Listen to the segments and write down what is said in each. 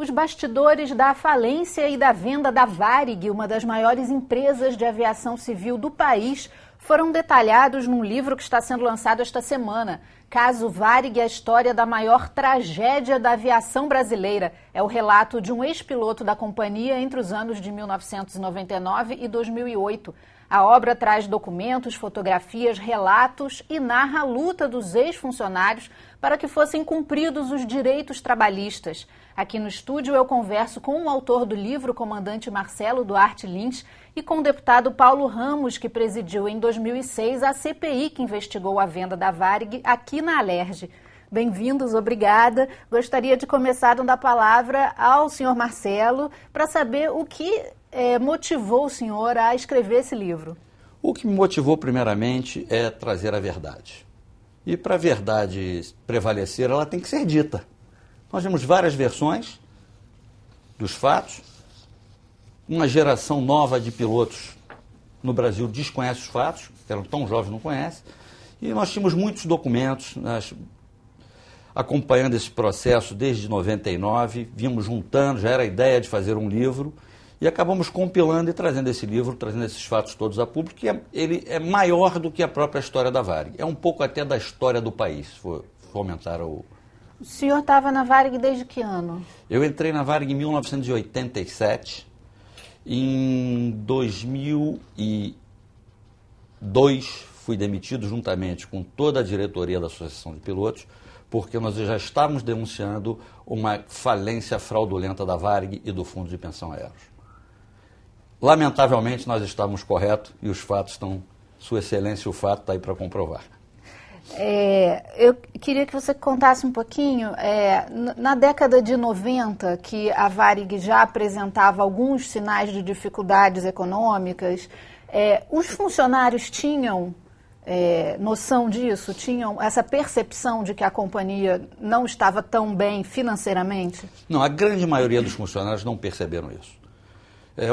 Os bastidores da falência e da venda da Varig, uma das maiores empresas de aviação civil do país, foram detalhados num livro que está sendo lançado esta semana. Caso Varig, a história da maior tragédia da aviação brasileira. É o relato de um ex-piloto da companhia entre os anos de 1999 e 2008. A obra traz documentos, fotografias, relatos e narra a luta dos ex-funcionários para que fossem cumpridos os direitos trabalhistas. Aqui no estúdio eu converso com o autor do livro, o comandante Marcelo Duarte Lins, e com o deputado Paulo Ramos, que presidiu em 2006 a CPI que investigou a venda da Varig aqui na Alerj. Bem-vindos, obrigada. Gostaria de começar dando a palavra ao senhor Marcelo para saber o que motivou o senhor a escrever esse livro. O que me motivou, primeiramente, é trazer a verdade. E para a verdade prevalecer, ela tem que ser dita. Nós temos várias versões dos fatos. Uma geração nova de pilotos no Brasil desconhece os fatos, que eram tão jovens, não conhecem. E nós tínhamos muitos documentos acompanhando esse processo desde 99, vimos juntando, já era a ideia de fazer um livro, e acabamos compilando e trazendo esse livro, trazendo esses fatos todos a público, que ele é maior do que a própria história da Varig. É um pouco até da história do país, se for aumentar o... O senhor estava na Varig desde que ano? Eu entrei na Varig em 1987. Em 2002, fui demitido juntamente com toda a diretoria da Associação de Pilotos, porque nós já estávamos denunciando uma falência fraudulenta da Varig e do Fundo de Pensão Aeros. Lamentavelmente, nós estávamos corretos e os fatos estão... Sua Excelência, o fato está aí para comprovar. Eu queria que você contasse um pouquinho, na década de 90, que a Varig já apresentava alguns sinais de dificuldades econômicas, os funcionários tinham noção disso? Tinham essa percepção de que a companhia não estava tão bem financeiramente? Não, a grande maioria dos funcionários não perceberam isso.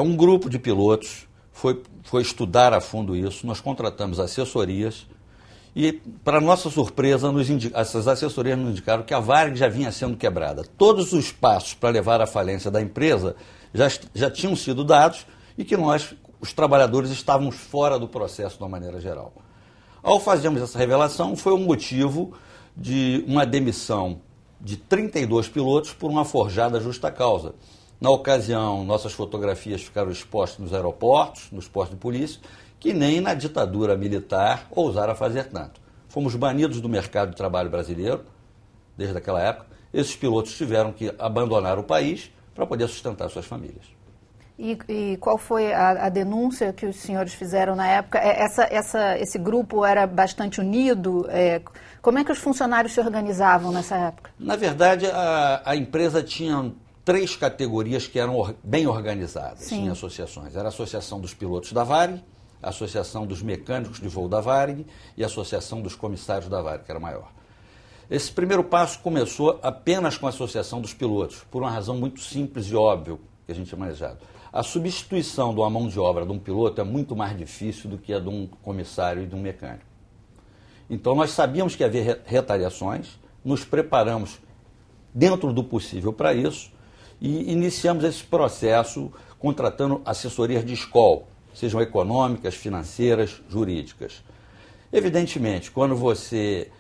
Um grupo de pilotos foi estudar a fundo isso, nós contratamos assessorias e, para nossa surpresa, essas assessorias nos indicaram que a Varig já vinha sendo quebrada. Todos os passos para levar à falência da empresa já tinham sido dados e que nós, os trabalhadores, estávamos fora do processo de uma maneira geral. Ao fazermos essa revelação, foi o motivo de uma demissão de 32 pilotos por uma forjada justa causa. Na ocasião, nossas fotografias ficaram expostas nos aeroportos, nos postos de polícia, que nem na ditadura militar ousaram fazer tanto. Fomos banidos do mercado de trabalho brasileiro, desde aquela época. Esses pilotos tiveram que abandonar o país para poder sustentar suas famílias. E qual foi a denúncia que os senhores fizeram na época? Esse grupo era bastante unido? Como é que os funcionários se organizavam nessa época? Na verdade, a empresa tinha 3 categorias que eram bem organizadas em associações. Era a Associação dos Pilotos da Varig, a Associação dos Mecânicos de Voo da Varig e a Associação dos Comissários da Varig, que era maior. Esse primeiro passo começou apenas com a Associação dos Pilotos, por uma razão muito simples e óbvia que a gente tinha manejado. A substituição de uma mão de obra de um piloto é muito mais difícil do que a de um comissário e de um mecânico. Então nós sabíamos que havia retaliações, nos preparamos dentro do possível para isso, e iniciamos esse processo contratando assessorias de escola, sejam econômicas, financeiras, jurídicas. Evidentemente, quando você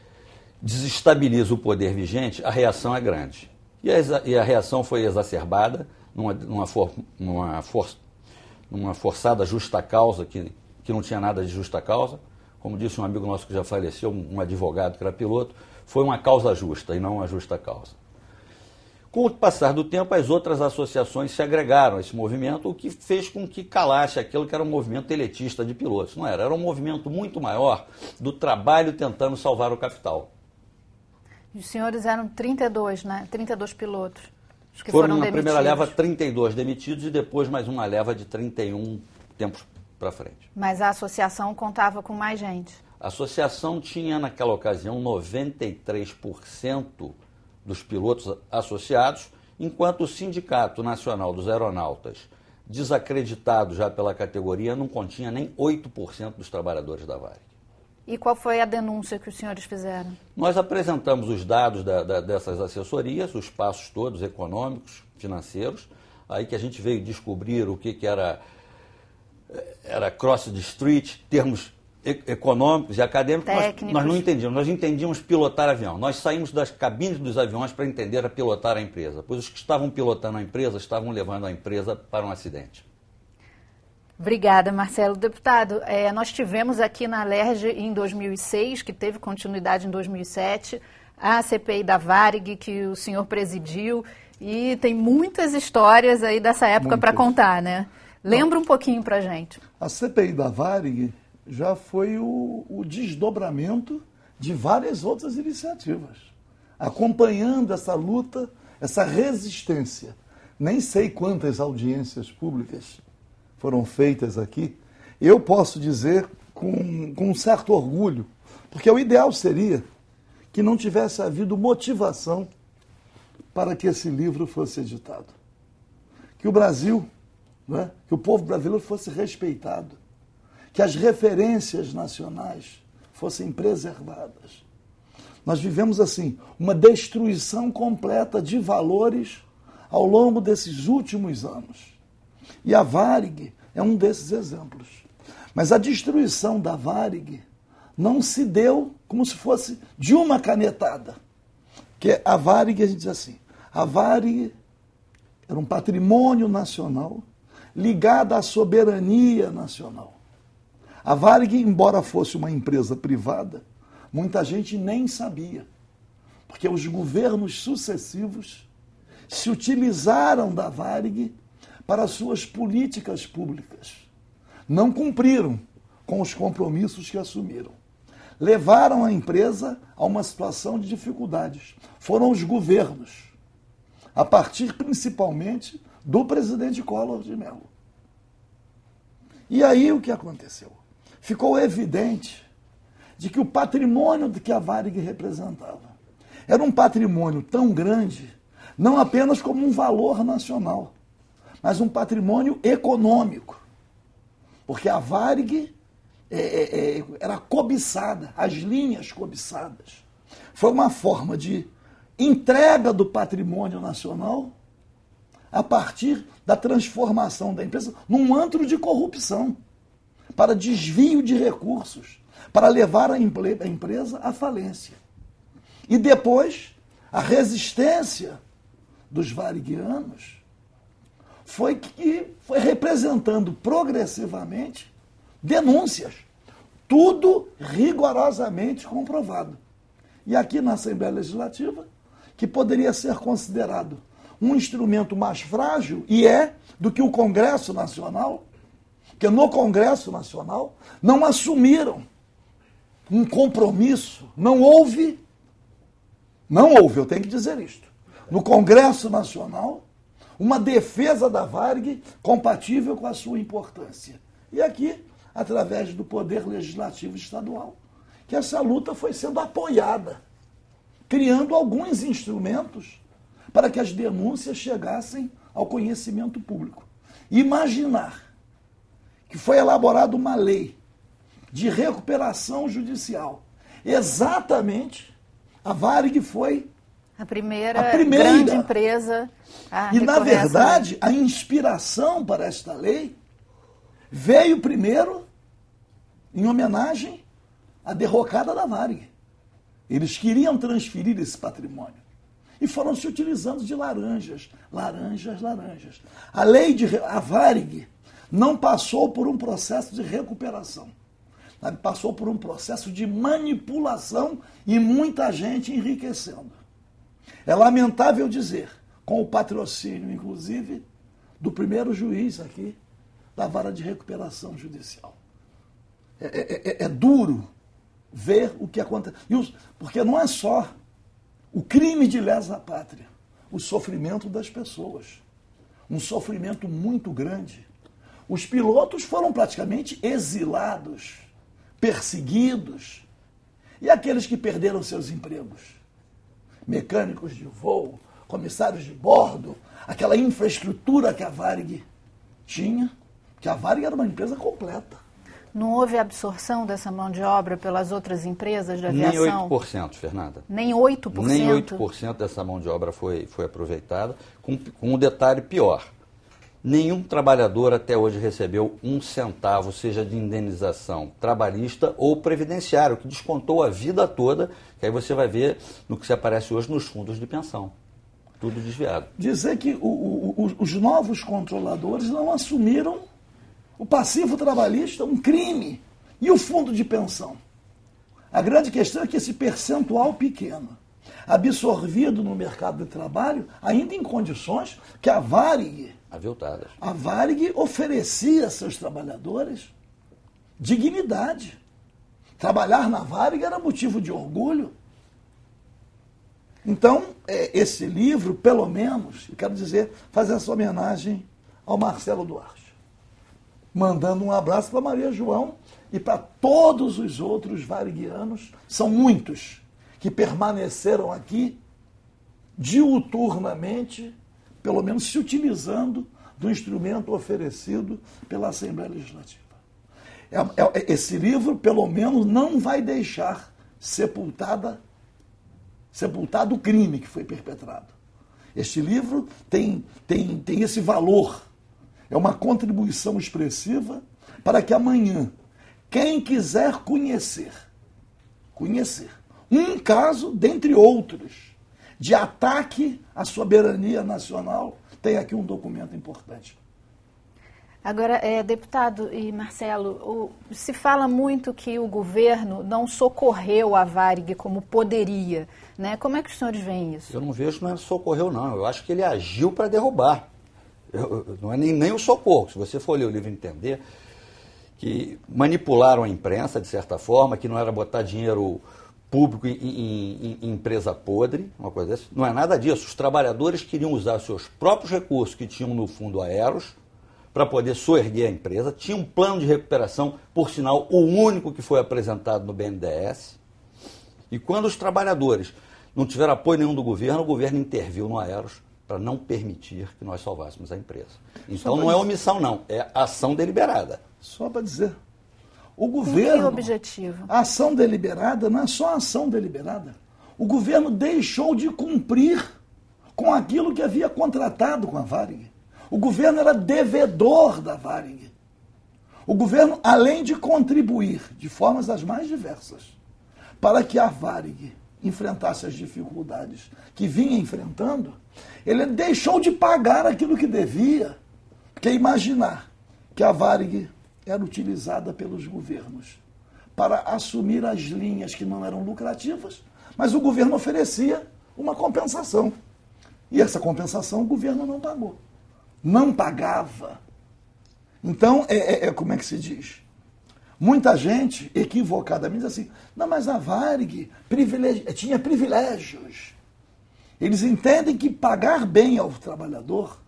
desestabiliza o poder vigente, a reação é grande. E a reação foi exacerbada numa forçada justa causa, que não tinha nada de justa causa. Como disse um amigo nosso que já faleceu, um advogado que era piloto, foi uma causa justa e não uma justa causa. Com o passar do tempo, as outras associações se agregaram a esse movimento, o que fez com que calasse aquilo que era um movimento elitista de pilotos. Não era, era um movimento muito maior do trabalho tentando salvar o capital. Os senhores eram 32, né? 32 pilotos. Os que foram foram na demitidos. Primeira leva 32 demitidos e depois mais uma leva de 31 tempos para frente. Mas a associação contava com mais gente? A associação tinha, naquela ocasião, 93% dos pilotos associados, enquanto o Sindicato Nacional dos Aeronautas, desacreditado já pela categoria, não continha nem 8% dos trabalhadores da Varig. E qual foi a denúncia que os senhores fizeram? Nós apresentamos os dados dessas assessorias, os passos todos econômicos, financeiros, aí que a gente veio descobrir o que era cross the street, termos econômicos e acadêmicos. Nós não entendíamos, nós entendíamos pilotar avião. Nós saímos das cabines dos aviões para entender a pilotar a empresa, pois os que estavam pilotando a empresa estavam levando a empresa para um acidente. Obrigada, Marcelo. Deputado, nós tivemos aqui na LERJ em 2006, que teve continuidade em 2007, a CPI da Varig, que o senhor presidiu, e tem muitas histórias aí dessa época para contar, né? Lembra um pouquinho para a gente. A CPI da Varig já foi o desdobramento de várias outras iniciativas, acompanhando essa luta, essa resistência. Nem sei quantas audiências públicas foram feitas aqui. Eu posso dizer com um certo orgulho, porque o ideal seria que não tivesse havido motivação para que esse livro fosse editado. Que o Brasil, né, que o povo brasileiro fosse respeitado, que as referências nacionais fossem preservadas. Nós vivemos assim, uma destruição completa de valores ao longo desses últimos anos. E a Varig é um desses exemplos. Mas a destruição da Varig não se deu como se fosse de uma canetada. Que a Varig, a gente diz assim, a Varig era um patrimônio nacional ligado à soberania nacional. A Varig, embora fosse uma empresa privada, muita gente nem sabia, porque os governos sucessivos se utilizaram da Varig para suas políticas públicas. Não cumpriram com os compromissos que assumiram. Levaram a empresa a uma situação de dificuldades. Foram os governos, a partir principalmente do presidente Collor de Mello. E aí o que aconteceu? Ficou evidente de que o patrimônio que a Varig representava era um patrimônio tão grande, não apenas como um valor nacional, mas um patrimônio econômico. Porque a Varig era cobiçada, as linhas cobiçadas. Foi uma forma de entrega do patrimônio nacional a partir da transformação da empresa num antro de corrupção, para desvio de recursos, para levar a empresa à falência. E depois, a resistência dos variguianos foi representando progressivamente denúncias, tudo rigorosamente comprovado. E aqui na Assembleia Legislativa, que poderia ser considerado um instrumento mais frágil, e do que o Congresso Nacional, porque no Congresso Nacional não assumiram um compromisso, não houve, eu tenho que dizer isto, no Congresso Nacional, uma defesa da Varig compatível com a sua importância. E aqui, através do Poder Legislativo Estadual, que essa luta foi sendo apoiada, criando alguns instrumentos para que as denúncias chegassem ao conhecimento público. Imaginar que foi elaborada uma lei de recuperação judicial. Exatamente, a Varig foi a primeira grande empresa a e, na verdade, a inspiração para esta lei veio primeiro em homenagem à derrocada da Varig. Eles queriam transferir esse patrimônio e foram se utilizando de laranjas. A Varig não passou por um processo de recuperação, passou por um processo de manipulação e muita gente enriquecendo. É lamentável dizer, com o patrocínio, inclusive, do primeiro juiz aqui, da Vara de Recuperação Judicial. É duro ver o que acontece. Porque não é só o crime de lesa pátria, o sofrimento das pessoas. Um sofrimento muito grande. Os pilotos foram praticamente exilados, perseguidos. E aqueles que perderam seus empregos? Mecânicos de voo, comissários de bordo, aquela infraestrutura que a Varig tinha, que a Varig era uma empresa completa. Não houve absorção dessa mão de obra pelas outras empresas de aviação? Nem 8%, Fernanda. Nem 8%? Nem 8% dessa mão de obra foi aproveitada, com um detalhe pior. Nenhum trabalhador até hoje recebeu um centavo, seja de indenização trabalhista ou previdenciário, que descontou a vida toda, que aí você vai ver no que se aparece hoje nos fundos de pensão. Tudo desviado. Dizer que os novos controladores não assumiram o passivo trabalhista, um crime, e o fundo de pensão. A grande questão é que esse percentual pequeno, absorvido no mercado de trabalho, ainda em condições que a Varig oferecia a seus trabalhadores dignidade. Trabalhar na Varig era motivo de orgulho. Então, esse livro, pelo menos, eu quero dizer, faz essa homenagem ao Marcelo Duarte, mandando um abraço para Maria João e para todos os outros variguianos, são muitos, que permaneceram aqui diuturnamente, pelo menos se utilizando do instrumento oferecido pela Assembleia Legislativa. Esse livro, pelo menos, não vai deixar sepultado o crime que foi perpetrado. Este livro tem esse valor. É uma contribuição expressiva para que amanhã, quem quiser conhecer um caso, dentre outros, de ataque à soberania nacional, tem aqui um documento importante. Agora, deputado e Marcelo, se fala muito que o governo não socorreu a Varig como poderia, né? Como é que os senhores veem isso? Eu não vejo não é socorreu, não. Eu acho que ele agiu para derrubar. Não é nem o socorro. Se você for ler o livro e entender que manipularam a imprensa, de certa forma, que não era botar dinheiro público em empresa podre, uma coisa dessa. Não é nada disso. Os trabalhadores queriam usar seus próprios recursos que tinham no fundo Aeros para poder soerguer a empresa. Tinha um plano de recuperação, por sinal, o único que foi apresentado no BNDES. E quando os trabalhadores não tiveram apoio nenhum do governo, o governo interviu no Aeros para não permitir que nós salvássemos a empresa. Então não é omissão, não. É ação deliberada. Só para dizer... O governo, que objetivo? A ação deliberada não é só ação deliberada. O governo deixou de cumprir com aquilo que havia contratado com a Varig. O governo era devedor da Varig. O governo, além de contribuir de formas as mais diversas para que a Varig enfrentasse as dificuldades que vinha enfrentando, ele deixou de pagar aquilo que devia. Porque imaginar que a Varig era utilizada pelos governos para assumir as linhas que não eram lucrativas, mas o governo oferecia uma compensação. E essa compensação o governo não pagou. Não pagava. Então, como é que se diz? Muita gente, equivocadamente, diz assim, não, mas a Varig tinha privilégios. Eles entendem que pagar bem ao trabalhador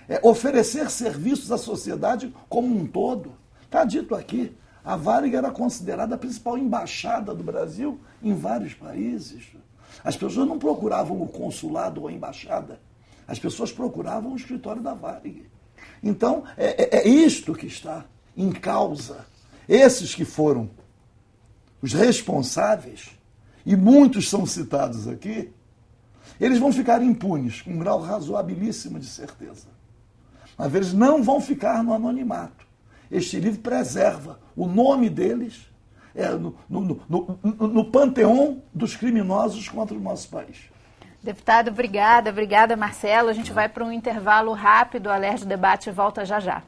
é oferecer serviços à sociedade como um todo. Está dito aqui, a Varig era considerada a principal embaixada do Brasil em vários países. As pessoas não procuravam o consulado ou a embaixada, as pessoas procuravam o escritório da Varig. Então, é isto que está em causa. Esses que foram os responsáveis, e muitos são citados aqui, eles vão ficar impunes, com um grau razoabilíssimo de certeza. Mas eles não vão ficar no anonimato. Este livro preserva o nome deles no panteão dos criminosos contra o nosso país. Deputado, obrigada, Marcelo. A gente vai para um intervalo rápido, o Alerj Debate volta já já.